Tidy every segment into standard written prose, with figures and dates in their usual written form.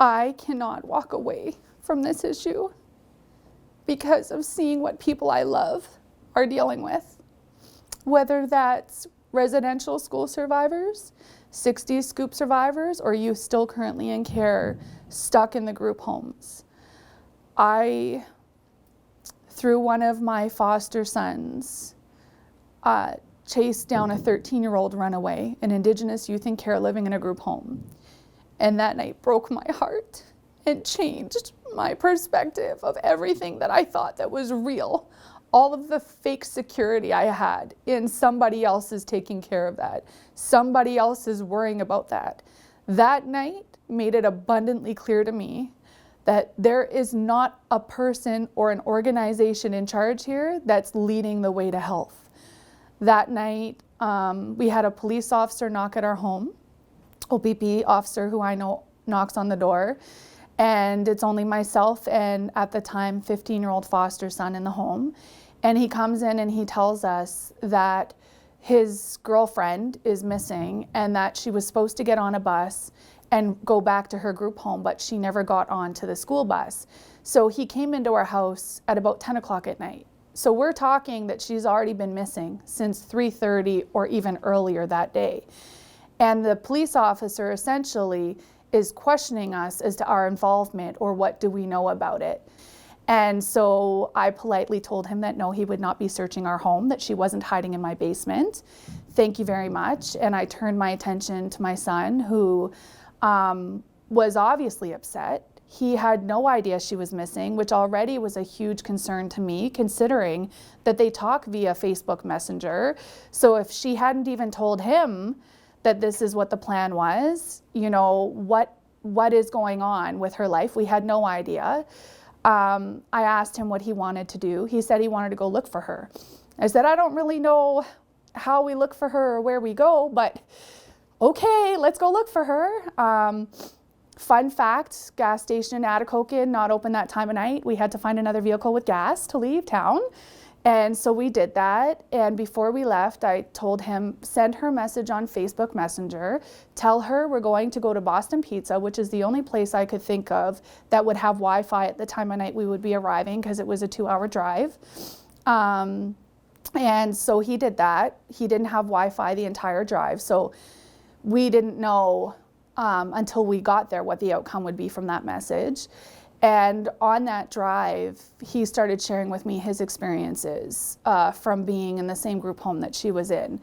I cannot walk away from this issue because of seeing what people I love are dealing with, whether that's residential school survivors, 60s scoop survivors, or youth still currently in care, stuck in the group homes. I, through one of my foster sons, chased down a 13-year-old runaway, an Indigenous youth in care living in a group home. And that night broke my heart and changed my perspective of everything that I thought that was real. All of the fake security I had in somebody else is taking care of that. Somebody else is worrying about that. That night made it abundantly clear to me that there is not a person or an organization in charge here that's leading the way to health. That night, we had a police officer knock at our home, OPP officer who I know knocks on the door, and it's only myself and at the time 15-year-old foster son in the home. And he comes in and he tells us that his girlfriend is missing and that she was supposed to get on a bus and go back to her group home, but she never got onto the school bus. So he came into our house at about 10 o'clock at night. So we're talking that she's already been missing since 3:30 or even earlier that day. And the police officer essentially is questioning us as to our involvement or what do we know about it. And so I politely told him that no, he would not be searching our home, that she wasn't hiding in my basement. Thank you very much. And I turned my attention to my son, who was obviously upset. He had no idea she was missing, which already was a huge concern to me, considering that they talk via Facebook Messenger. So if she hadn't even told him that this is what the plan was, you know, what is going on with her life, we had no idea. I asked him what he wanted to do. He said he wanted to go look for her. I said, I don't really know how we look for her or where we go, but okay, let's go look for her. Fun fact, gas station in Atikokan, not open that time of night. We had to find another vehicle with gas to leave town. And so we did that. And before we left, I told him, send her a message on Facebook Messenger, tell her we're going to go to Boston Pizza, which is the only place I could think of that would have Wi-Fi at the time of night we would be arriving, because it was a 2-hour drive. And so he did that. He didn't have Wi-Fi the entire drive. So we didn't know until we got there what the outcome would be from that message. And on that drive, he started sharing with me his experiences from being in the same group home that she was in.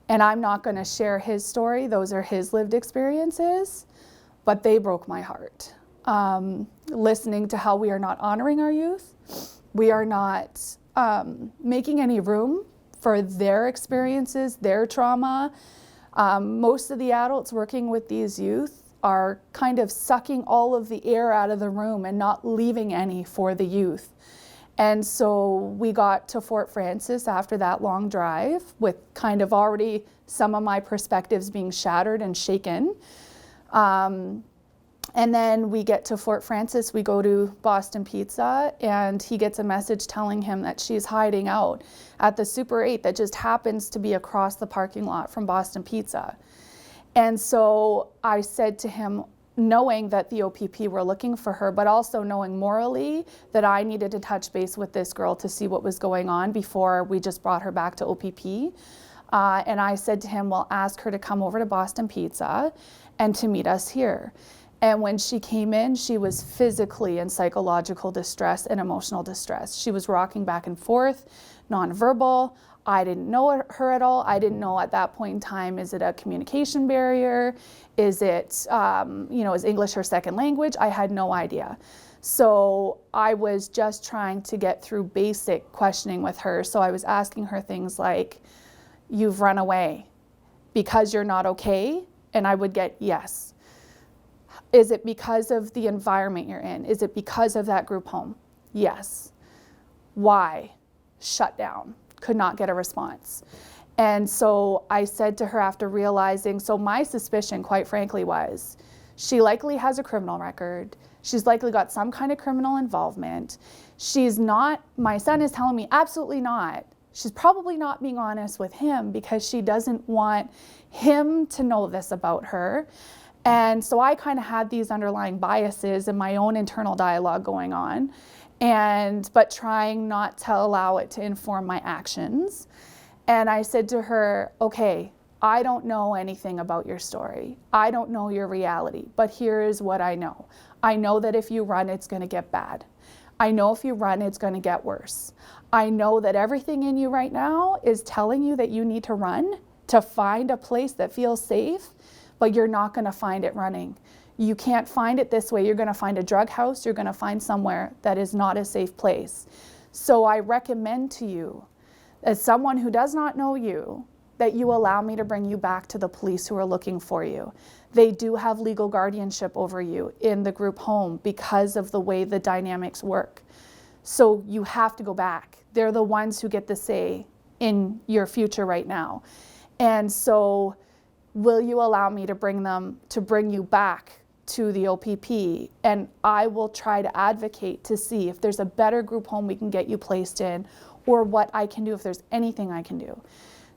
And I'm not going to share his story. Those are his lived experiences, but they broke my heart. Listening to how we are not honoring our youth, we are not making any room for their experiences, their trauma. Most of the adults working with these youth are kind of sucking all of the air out of the room and not leaving any for the youth. And so we got to Fort Frances after that long drive with kind of already some of my perspectives being shattered and shaken. And then we get to Fort Frances, we go to Boston Pizza, and he gets a message telling him that she's hiding out at the Super 8 that just happens to be across the parking lot from Boston Pizza. And so I said to him, knowing that the OPP were looking for her, but also knowing morally that I needed to touch base with this girl to see what was going on before we just brought her back to OPP. And I said to him, well, ask her to come over to Boston Pizza and to meet us here. And when she came in, she was physically in psychological distress and emotional distress. She was rocking back and forth, nonverbal. I didn't know her at all. I didn't know at that point in time, is it a communication barrier? Is it, is English her second language? I had no idea. So I was just trying to get through basic questioning with her. So I was asking her things like, you've run away because you're not okay? And I would get yes. Is it because of the environment you're in? Is it because of that group home? Yes. Why? Shut down. Could not get a response. And so I said to her after realizing, so my suspicion, quite frankly, was she likely has a criminal record. She's likely got some kind of criminal involvement. She's not, my son is telling me, absolutely not. She's probably not being honest with him because she doesn't want him to know this about her. And so I kind of had these underlying biases and my own internal dialogue going on, but trying not to allow it to inform my actions. And I said to her, okay, I don't know anything about your story. I don't know your reality, but here is what I know. I know that if you run, it's going to get bad. I know if you run, it's going to get worse. I know that everything in you right now is telling you that you need to run to find a place that feels safe, but you're not going to find it running. You can't find it this way. You're going to find a drug house. You're going to find somewhere that is not a safe place. So I recommend to you, as someone who does not know you, that you allow me to bring you back to the police who are looking for you. They do have legal guardianship over you in the group home because of the way the dynamics work. So you have to go back. They're the ones who get the say in your future right now. And so will you allow me to bring you back to the OPP? And I will try to advocate to see if there's a better group home we can get you placed in, or what I can do, if there's anything I can do.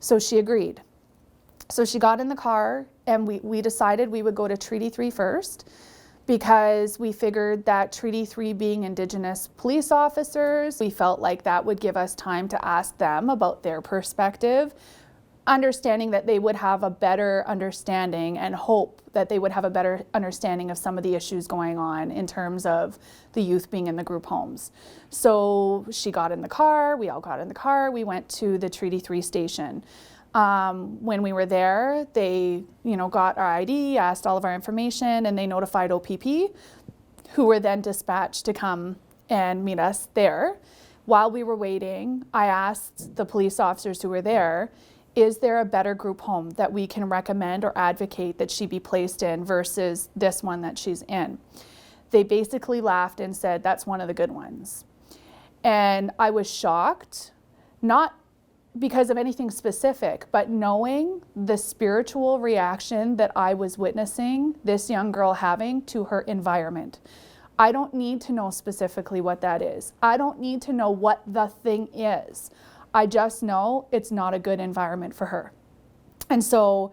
So she agreed. So she got in the car, and we decided we would go to Treaty 3 first, because we figured that Treaty 3 being Indigenous police officers, we felt like that would give us time to ask them about their perspective, understanding that they would have a better understanding, and hope that they would have a better understanding of some of the issues going on in terms of the youth being in the group homes. So she got in the car, we all got in the car, we went to the Treaty 3 station. When we were there, they got our ID, asked all of our information, and they notified OPP, who were then dispatched to come and meet us there. While we were waiting, I asked the police officers who were there, is there a better group home that we can recommend or advocate that she be placed in versus this one that she's in? They basically laughed and said, that's one of the good ones. And I was shocked, not because of anything specific, but knowing the spiritual reaction that I was witnessing this young girl having to her environment. I don't need to know specifically what that is. I don't need to know what the thing is. I just know it's not a good environment for her. And so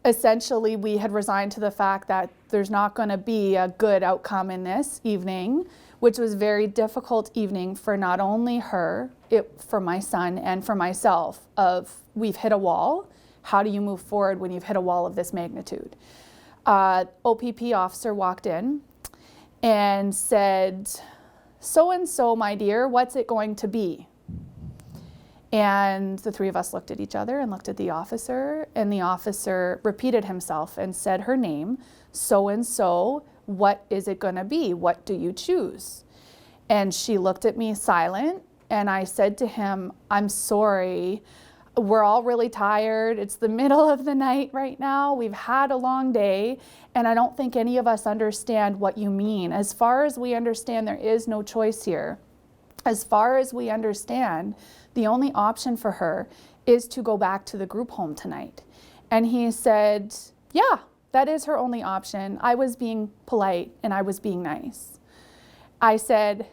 essentially we had resigned to the fact that there's not going to be a good outcome in this evening, which was a very difficult evening for not only her, for my son and for myself, of we've hit a wall. How do you move forward when you've hit a wall of this magnitude? OPP officer walked in and said, so-and-so, my dear, what's it going to be? And the three of us looked at each other and looked at the officer, and the officer repeated himself and said her name, so-and-so, what is it going to be? What do you choose? And she looked at me silent, and I said to him, I'm sorry, we're all really tired. It's the middle of the night right now. We've had a long day, and I don't think any of us understand what you mean. As far as we understand, there is no choice here. As far as we understand, the only option for her is to go back to the group home tonight. And he said, yeah, that is her only option. I was being polite and I was being nice. I said,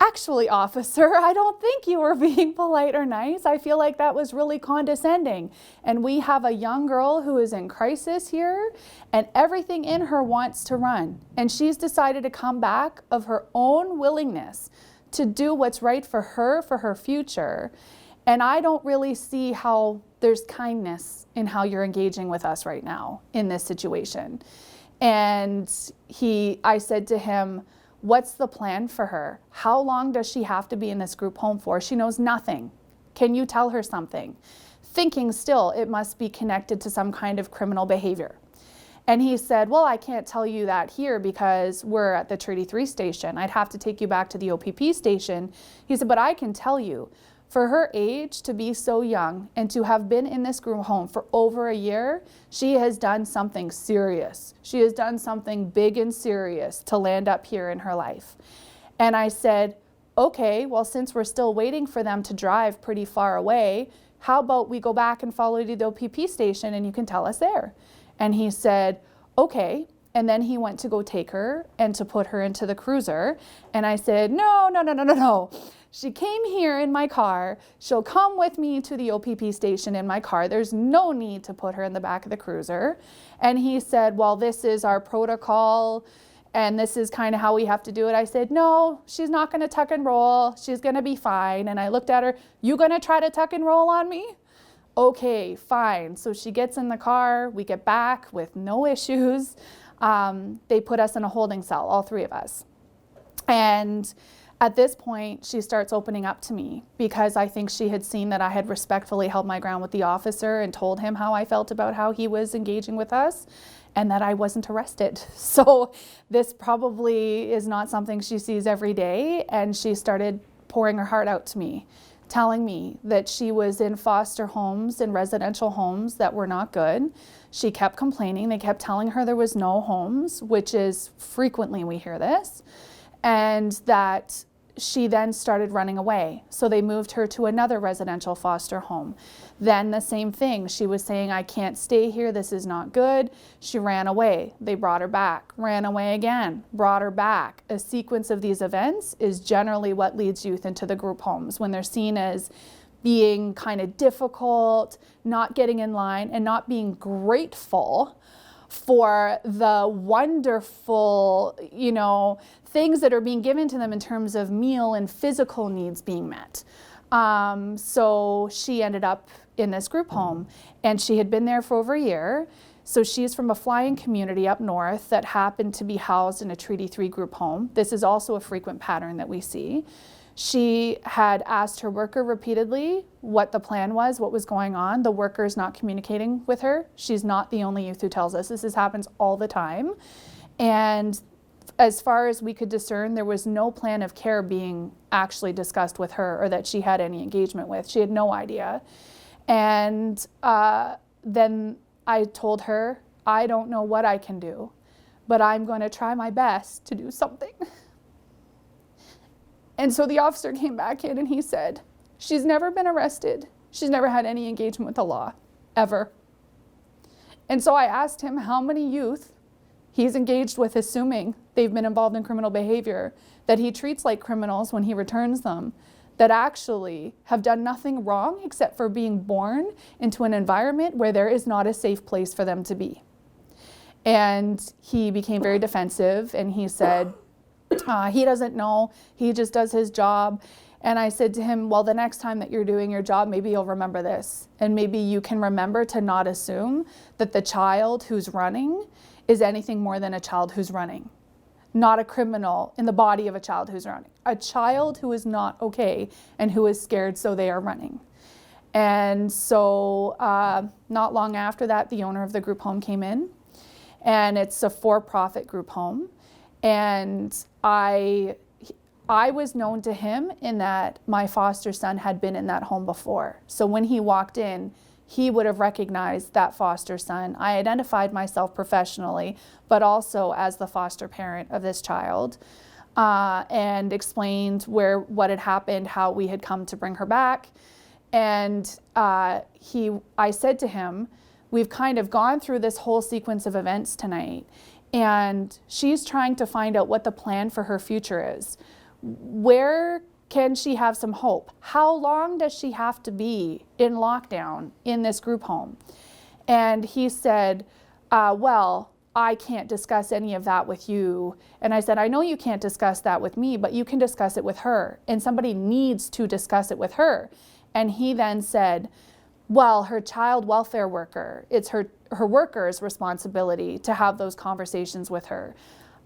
actually, officer, I don't think you were being polite or nice. I feel like that was really condescending. And we have a young girl who is in crisis here, and everything in her wants to run. And she's decided to come back of her own willingness to do what's right for her future. And I don't really see how there's kindness in how you're engaging with us right now in this situation. And I said to him, what's the plan for her? How long does she have to be in this group home for? She knows nothing. Can you tell her something? Thinking still it must be connected to some kind of criminal behavior. And he said, well, I can't tell you that here because we're at the Treaty 3 station. I'd have to take you back to the OPP station. He said, but I can tell you, for her age to be so young and to have been in this group home for over a year, she has done something serious. She has done something big and serious to land up here in her life. And I said, okay, well, since we're still waiting for them to drive pretty far away, how about we go back and follow to the OPP station and you can tell us there? And he said, okay, And then he went to go take her and to put her into the cruiser. And I said, no, no, no, no, no, no. She came here in my car. She'll come with me to the OPP station in my car. There's no need to put her in the back of the cruiser. And he said, well, this is our protocol and this is kind of how we have to do it. I said, no, she's not going to tuck and roll. She's going to be fine. And I looked at her, you going to try to tuck and roll on me? Okay, fine. So she gets in the car. We get back with no issues. They put us in a holding cell, all three of us. And at this point, she starts opening up to me because I think she had seen that I had respectfully held my ground with the officer and told him how I felt about how he was engaging with us and that I wasn't arrested. So this probably is not something she sees every day. And she started pouring her heart out to me, telling me that she was in foster homes and residential homes that were not good. She kept complaining. They kept telling her there was no homes, which is frequently we hear this, and that she then started running away. So they moved her to another residential foster home. Then the same thing. She was saying, I can't stay here. This is not good. She ran away. They brought her back, ran away again, brought her back. A sequence of these events is generally what leads youth into the group homes when they're seen as being kind of difficult, not getting in line, and not being grateful for the wonderful, things that are being given to them in terms of meal and physical needs being met. So she ended up in this group home, and she had been there for over a year. So she's from a flying community up north that happened to be housed in a Treaty 3 group home. This is also a frequent pattern that we see. She had asked her worker repeatedly what the plan was, what was going on. The worker is not communicating with her. She's not the only youth who tells us. This happens all the time. And as far as we could discern, there was no plan of care being actually discussed with her or that she had any engagement with. She had no idea. And then I told her, I don't know what I can do, but I'm going to try my best to do something. And so the officer came back in and he said, she's never been arrested. She's never had any engagement with the law, ever. And so I asked him how many youth he's engaged with, assuming they've been involved in criminal behavior, that he treats like criminals when he returns them, that actually have done nothing wrong except for being born into an environment where there is not a safe place for them to be. And he became very defensive and he said, he doesn't know, he just does his job. And I said to him, well, the next time that you're doing your job, maybe you'll remember this. And maybe you can remember to not assume that the child who's running is anything more than a child who's running. Not a criminal in the body of a child who's running. A child who is not okay and who is scared, so they are running. And so not long after that, the owner of the group home came in. And it's a for-profit group home. And I was known to him in that my foster son had been in that home before. So when he walked in, he would have recognized that foster son. I identified myself professionally, but also as the foster parent of this child, and explained what had happened, how we had come to bring her back. And I said to him, we've kind of gone through this whole sequence of events tonight, and she's trying to find out what the plan for her future is. Where can she have some hope? How long does she have to be in lockdown in this group home? And he said, well, I can't discuss any of that with you. And I said, I know you can't discuss that with me, but you can discuss it with her. And somebody needs to discuss it with her. And he then said, well, her child welfare worker, it's her worker's responsibility to have those conversations with her.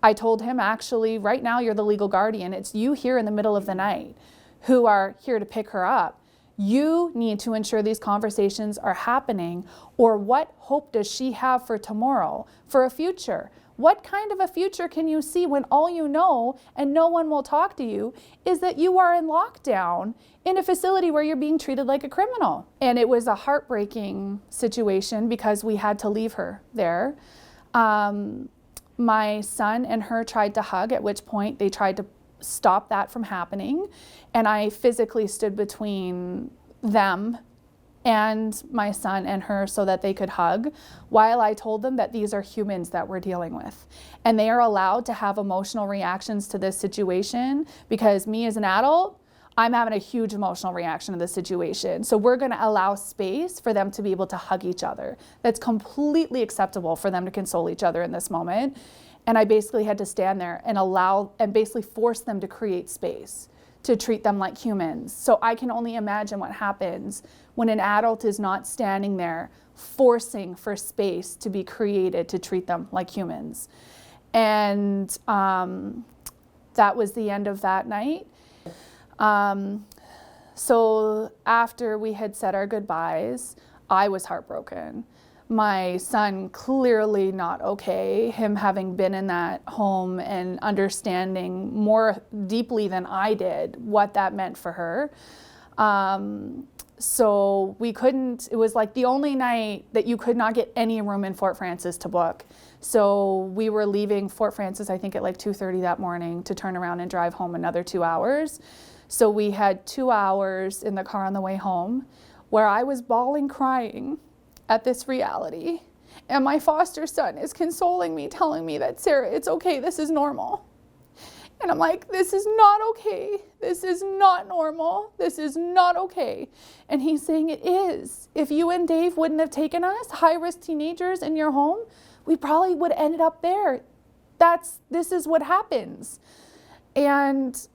I told him, actually, right now you're the legal guardian. It's you here in the middle of the night who are here to pick her up. You need to ensure these conversations are happening, or what hope does she have for tomorrow, for a future? What kind of a future can you see when all you know, and no one will talk to you, is that you are in lockdown in a facility where you're being treated like a criminal? And it was a heartbreaking situation because we had to leave her there. My son and her tried to hug, at which point they tried to stop that from happening. And I physically stood between them and my son and her so that they could hug, while I told them that these are humans that we're dealing with. And they are allowed to have emotional reactions to this situation, because me as an adult, I'm having a huge emotional reaction to this situation. So we're gonna allow space for them to be able to hug each other. That's completely acceptable for them to console each other in this moment. And I basically had to stand there and allow, and basically force them to create space, to treat them like humans. So I can only imagine what happens when an adult is not standing there forcing for space to be created to treat them like humans. And that was the end of that night. So after we had said our goodbyes, I was heartbroken. My son clearly not okay, him having been in that home and understanding more deeply than I did what that meant for her. So we couldn't, it was like the only night that you could not get any room in Fort Frances to book. So we were leaving Fort Frances, I think at like 2:30 that morning, to turn around and drive home another 2 hours. So we had 2 hours in the car on the way home where I was bawling, crying at this reality. And my foster son is consoling me, telling me that, Sarah, it's okay, this is normal. And I'm like, this is not okay. This is not normal. This is not okay. And he's saying it is. If you and Dave wouldn't have taken us, high-risk teenagers, in your home, we probably would have ended up there. This is what happens. And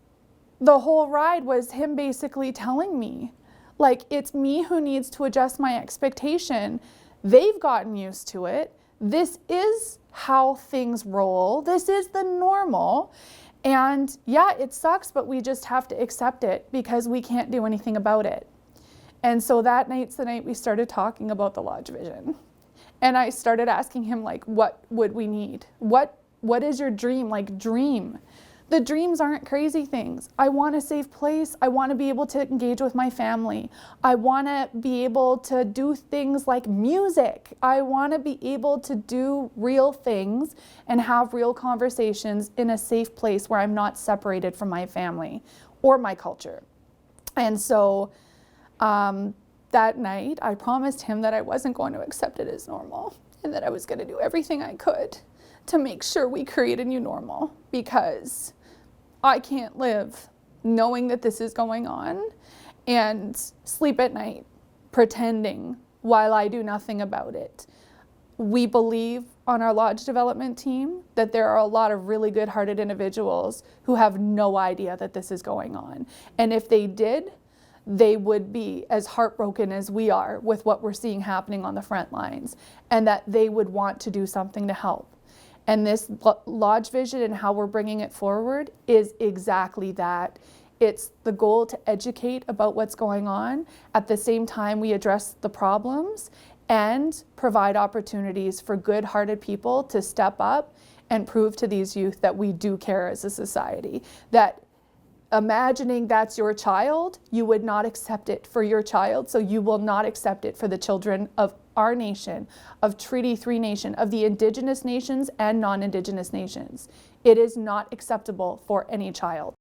the whole ride was him basically telling me, like, it's me who needs to adjust my expectation. They've gotten used to it. This is how things roll. This is the normal. And yeah, it sucks, but we just have to accept it because we can't do anything about it. And so that night's the night we started talking about the Lodge vision. And I started asking him, like, what would we need? What is your dream? Like, dream. The dreams aren't crazy things. I want a safe place. I want to be able to engage with my family. I want to be able to do things like music. I want to be able to do real things and have real conversations in a safe place where I'm not separated from my family or my culture. And so that night, I promised him that I wasn't going to accept it as normal and that I was going to do everything I could to make sure we create a new normal, because I can't live knowing that this is going on and sleep at night pretending while I do nothing about it. We believe on our lodge development team that there are a lot of really good-hearted individuals who have no idea that this is going on. And if they did, they would be as heartbroken as we are with what we're seeing happening on the front lines, and that they would want to do something to help. And this Lodge vision and how we're bringing it forward is exactly that. It's the goal to educate about what's going on. At the same time, we address the problems and provide opportunities for good-hearted people to step up and prove to these youth that we do care as a society. That imagining that's your child, you would not accept it for your child, so you will not accept it for the children of our nation, of Treaty 3 Nation, of the Indigenous nations and non-Indigenous nations. It is not acceptable for any child.